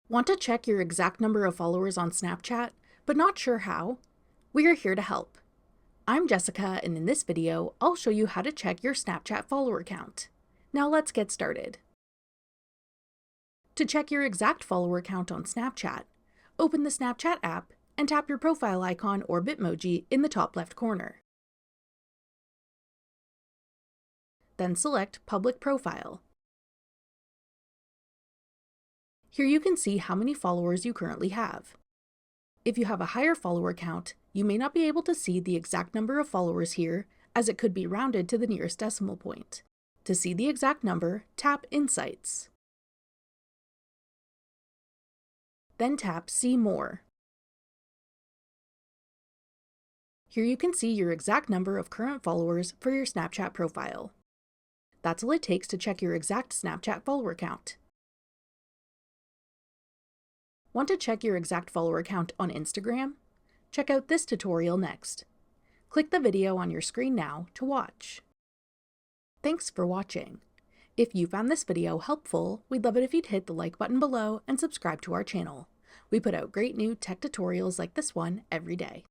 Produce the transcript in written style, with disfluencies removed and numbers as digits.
Want to check your exact number of followers on Snapchat, but not sure how? We are here to help. I'm Jessica, and in this video, I'll show you how to check your Snapchat follower count. Now let's get started. To check your exact follower count on Snapchat, open the Snapchat app and tap your profile icon or Bitmoji in the top left corner. Then select Public Profile. Here you can see how many followers you currently have. If you have a higher follower count, you may not be able to see the exact number of followers here, as it could be rounded to the nearest decimal point. To see the exact number, tap Insights. Then tap See More. Here you can see your exact number of current followers for your Snapchat profile. That's all it takes to check your exact Snapchat follower count. Want to check your exact follower count on Instagram? Check out this tutorial next. Click the video on your screen now to watch. Thanks for watching. If you found this video helpful, we'd love it if you'd hit the like button below and subscribe to our channel. We put out great new tech tutorials like this one every day.